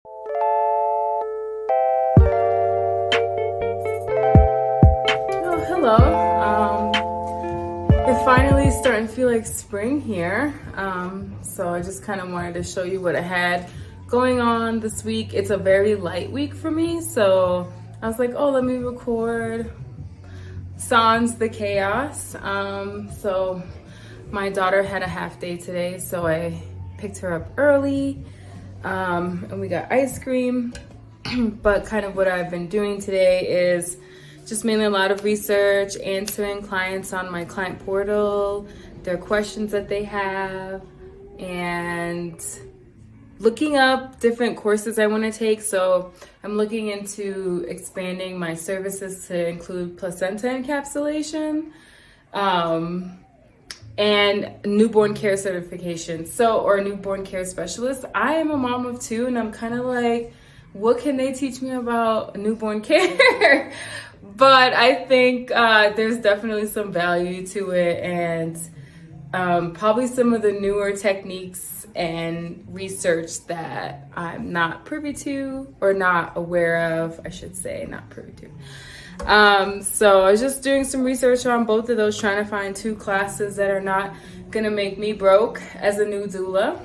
Oh, hello. It's finally starting to feel like spring here. So I just kind of wanted to show you what I had going on this week. It's a very light week for me, so I was like, oh, let me record Sans the Chaos. So my daughter had a half day today, so I picked her up early, and we got ice cream. But kind of what I've been doing today is just mainly a lot of research, answering clients on my client portal, their questions that they have, and looking up different courses I want to take. So I'm looking into expanding my services to include placenta encapsulation, and newborn care certification. Or newborn care specialist. I am a mom of two, and I'm kind of like, what can they teach me about newborn care? But I think there's definitely some value to it, and probably some of the newer techniques and research that I'm not privy to, or not aware of, I should say, not privy to. So I was just doing some research on both of those, trying to find two classes that are not gonna make me broke as a new doula.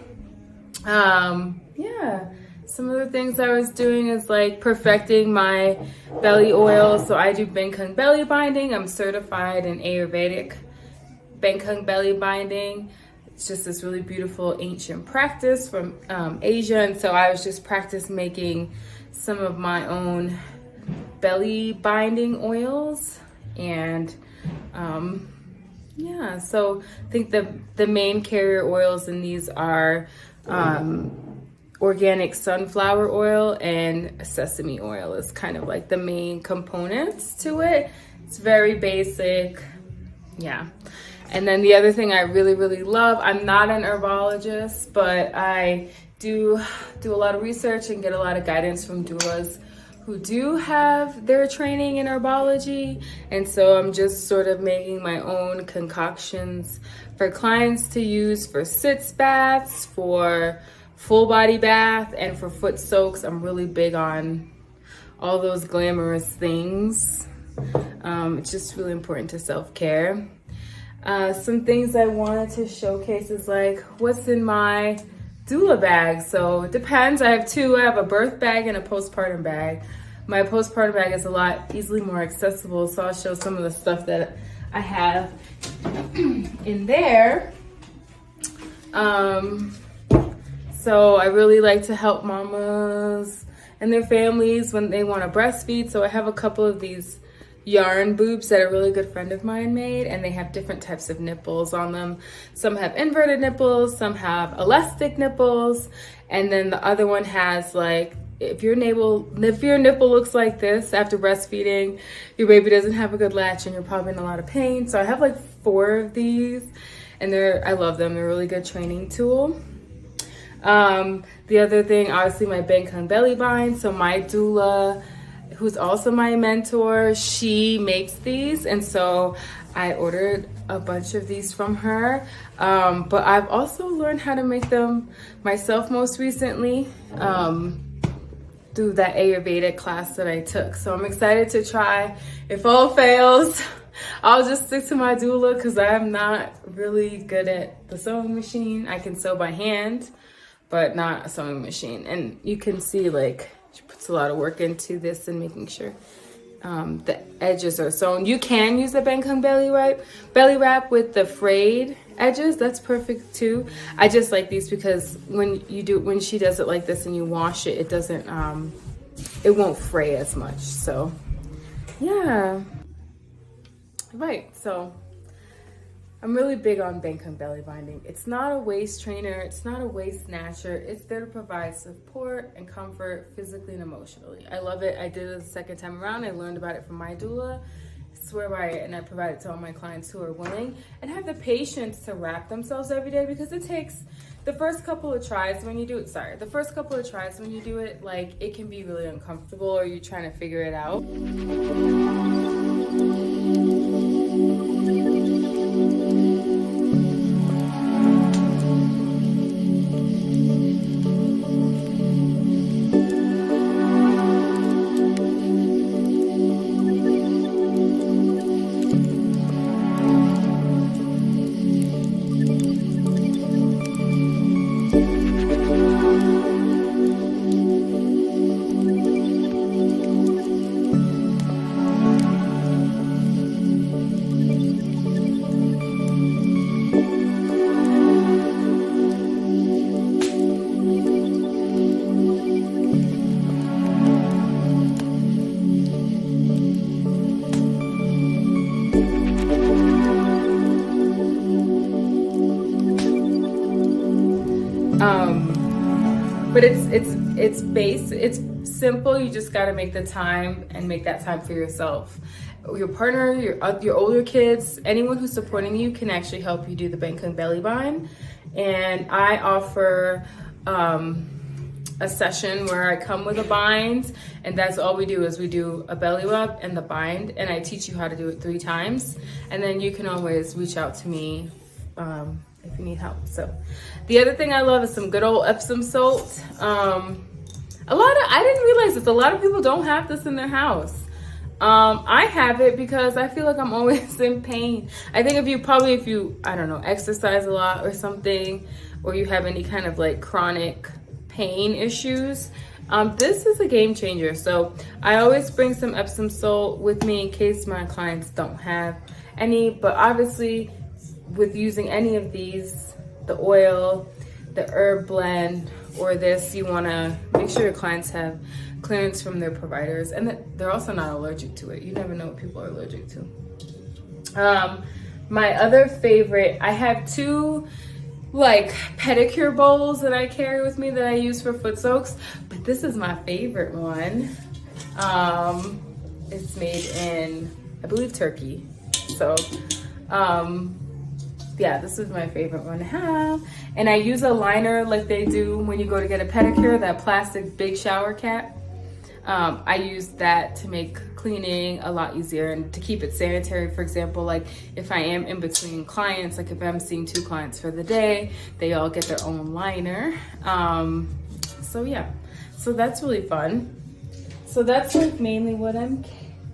Yeah. Some of the things I was doing is like perfecting my belly oil. So I do Bengkung belly binding. I'm certified in Ayurvedic Bengkung belly binding. It's just this really beautiful ancient practice from Asia. And so I was just practice making some of my own belly binding oils. And yeah, so I think the main carrier oils in these are organic sunflower oil and sesame oil is kind of like the main components to it. It's very basic. Yeah. And then the other thing I really, really love, I'm not an herbologist, but I do a lot of research and get a lot of guidance from doulas who do have their training in herbology. And so I'm just sort of making my own concoctions for clients to use for sitz baths, for full body bath, and for foot soaks. I'm really big on all those glamorous things. It's just really important to self-care. Some things I wanted to showcase is like what's in my doula bag. So it depends. I have two. I have a birth bag and a postpartum bag. My postpartum bag is a lot easily more accessible, so I'll show some of the stuff that I have in there. So I really like to help mamas and their families when they want to breastfeed. So I have a couple of these yarn boobs that a really good friend of mine made, and they have different types of nipples on them. Some have inverted nipples, some have elastic nipples, and then the other one has like, if your nipple looks like this after breastfeeding, your baby doesn't have a good latch and you're probably in a lot of pain. So I have like 4 of these, and I love them. They're a really good training tool. The other thing, obviously my Bengkung belly bind. So my doula, who's also my mentor, she makes these, and so I ordered a bunch of these from her. But I've also learned how to make them myself most recently through that Ayurvedic class that I took. So I'm excited to try. If all fails, I'll just stick to my doula because I'm not really good at the sewing machine. I can sew by hand, but not a sewing machine. And you can see like she puts a lot of work into this and making sure the edges are sewn. You can use the Bengkung belly wrap with the frayed edges. That's perfect too. I just like these because when she does it like this and you wash it, it doesn't it won't fray as much. So yeah. Right, so I'm really big on Bengkung belly binding. It's not a waist trainer, it's not a waist snatcher. It's there to provide support and comfort physically and emotionally. I love it. I did it the second time around. I learned about it from my doula. I swear by it, and I provide it to all my clients who are willing and have the patience to wrap themselves every day, because it takes the first couple of tries when you do it, like it can be really uncomfortable or you're trying to figure it out. but it's simple. You just got to make the time and make that time for yourself. Your partner, your older kids, anyone who's supporting you can actually help you do the Bangkok belly bind. And I offer a session where I come with a bind, and that's all we do is we do a belly rub and the bind, and I teach you how to do it 3 times. And then you can always reach out to me if you need help. So the other thing I love is some good old Epsom salt. I didn't realize this, a lot of people don't have this in their house. I have it because I feel like I'm always in pain. I think if you, I don't know, exercise a lot or something, or you have any kind of like chronic pain issues, this is a game changer. So I always bring some Epsom salt with me in case my clients don't have any, but obviously with using any of these, the oil, the herb blend, or this, you want to make sure your clients have clearance from their providers and that they're also not allergic to it. You never know what people are allergic to. My other favorite, I have 2 like pedicure bowls that I carry with me that I use for foot soaks, but this is my favorite one. It's made in, I believe, Turkey. So yeah, this is my favorite one to have. And I use a liner like they do when you go to get a pedicure, that plastic big shower cap. I use that to make cleaning a lot easier and to keep it sanitary. For example, like if I am in between clients, like if I'm seeing 2 clients for the day, they all get their own liner. So yeah, so that's really fun. So that's like mainly what I'm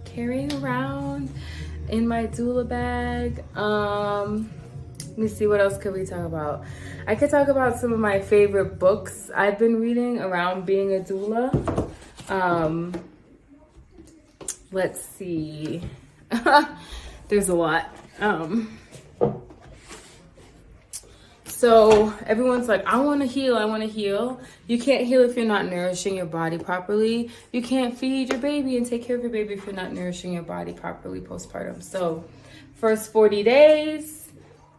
carrying around in my doula bag. Let me see, what else could we talk about? I could talk about some of my favorite books I've been reading around being a doula. Let's see. There's a lot. So everyone's like, I want to heal. You can't heal if you're not nourishing your body properly. You can't feed your baby and take care of your baby if you're not nourishing your body properly postpartum. So first 40 days,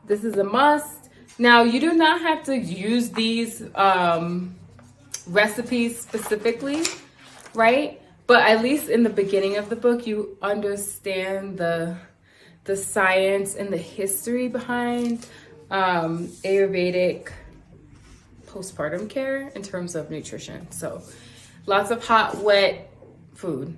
this is a must. Now, you do not have to use these recipes specifically, right? But at least in the beginning of the book, you understand the science and the history behind Ayurvedic postpartum care in terms of nutrition. So lots of hot, wet food.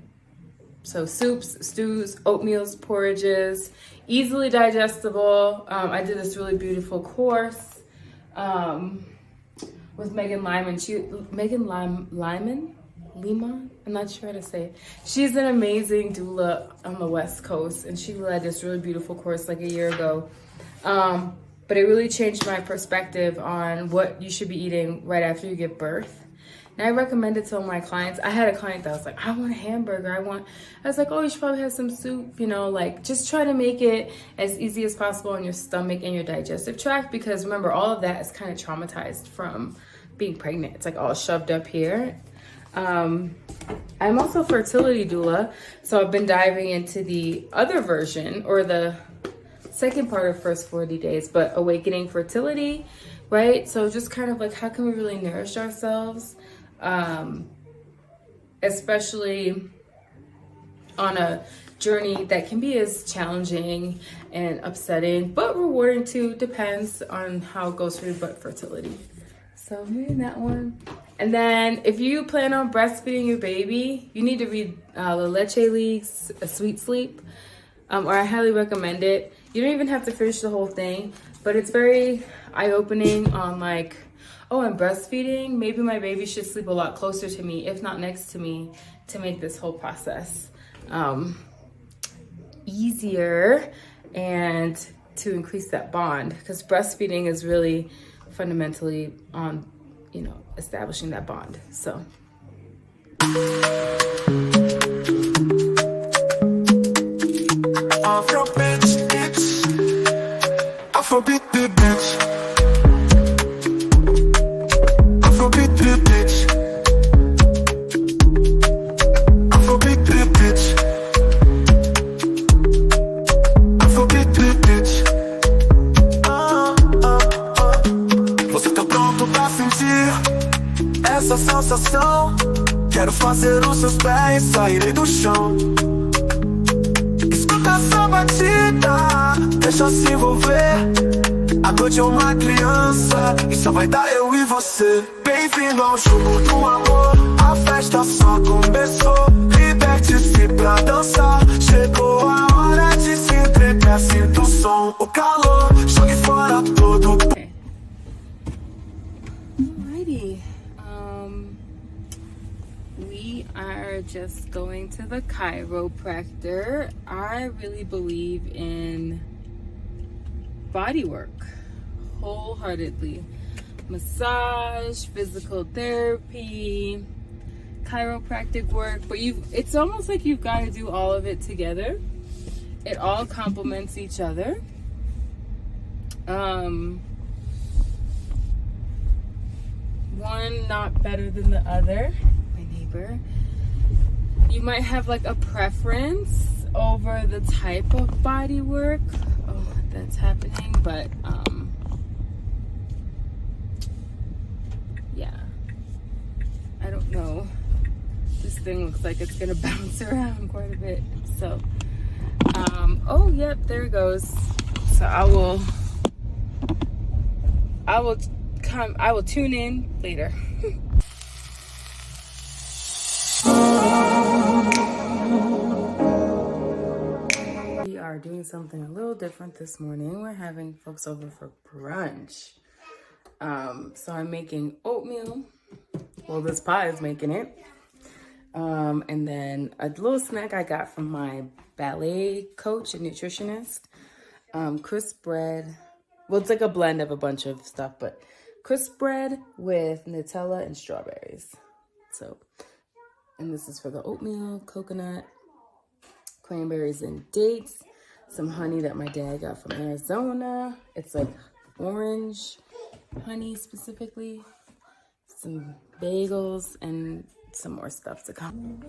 So soups, stews, oatmeals, porridges, easily digestible. I did this really beautiful course with Megan Lyman. Lima? I'm not sure how to say it. She's an amazing doula on the West Coast, and she led this really beautiful course like a year ago. But it really changed my perspective on what you should be eating right after you give birth. And I recommend it to all my clients. I had a client that was like, I want a hamburger. I was like, oh, you should probably have some soup, you know, like just try to make it as easy as possible on your stomach and your digestive tract, because remember, all of that is kind of traumatized from being pregnant. It's like all shoved up here. I'm also a fertility doula, so I've been diving into the other version, or the second part of first 40 days, but awakening fertility, right? So just kind of like, how can we really nourish ourselves, especially on a journey that can be as challenging and upsetting, but rewarding too, depends on how it goes for your fertility. So I'm reading that one. And then if you plan on breastfeeding your baby, you need to read La Leche League's A Sweet Sleep, or I highly recommend it. You don't even have to finish the whole thing, but it's very eye-opening on like, oh, I'm breastfeeding. Maybe my baby should sleep a lot closer to me, if not next to me, to make this whole process easier and to increase that bond, because breastfeeding is really fundamentally on, you know, establishing that bond. So Essa Quero fazer os seus pés saírem do chão. Escuta essa batida, deixa se envolver. A noite é uma criança e só vai dar eu e você. Bem-vindo ao jogo do amor, a festa só começou. Liberte-se pra dançar, chegou a hora de se entregar. Sinta o som, o calor, jogue fora todo. Okay. Alrighty. We are just going to the chiropractor. I really believe in body work wholeheartedly. Massage, physical therapy, chiropractic work, but it's almost like you've got to do all of it together. It all complements each other. One not better than the other. My neighbor. You might have like a preference over the type of body work that's happening, but yeah, I don't know. This thing looks like it's gonna bounce around quite a bit. So oh yep, there it goes. So I will tune in later. We are doing something a little different this morning. We're having folks over for brunch. So I'm making oatmeal. Well, this pie is making it. And then a little snack I got from my ballet coach and nutritionist. Crisp bread. Well, it's like a blend of a bunch of stuff, but crisp bread with Nutella and strawberries. So, and this is for the oatmeal, coconut, cranberries and dates, some honey that my dad got from Arizona. It's like orange honey specifically, some bagels, and some more stuff to come.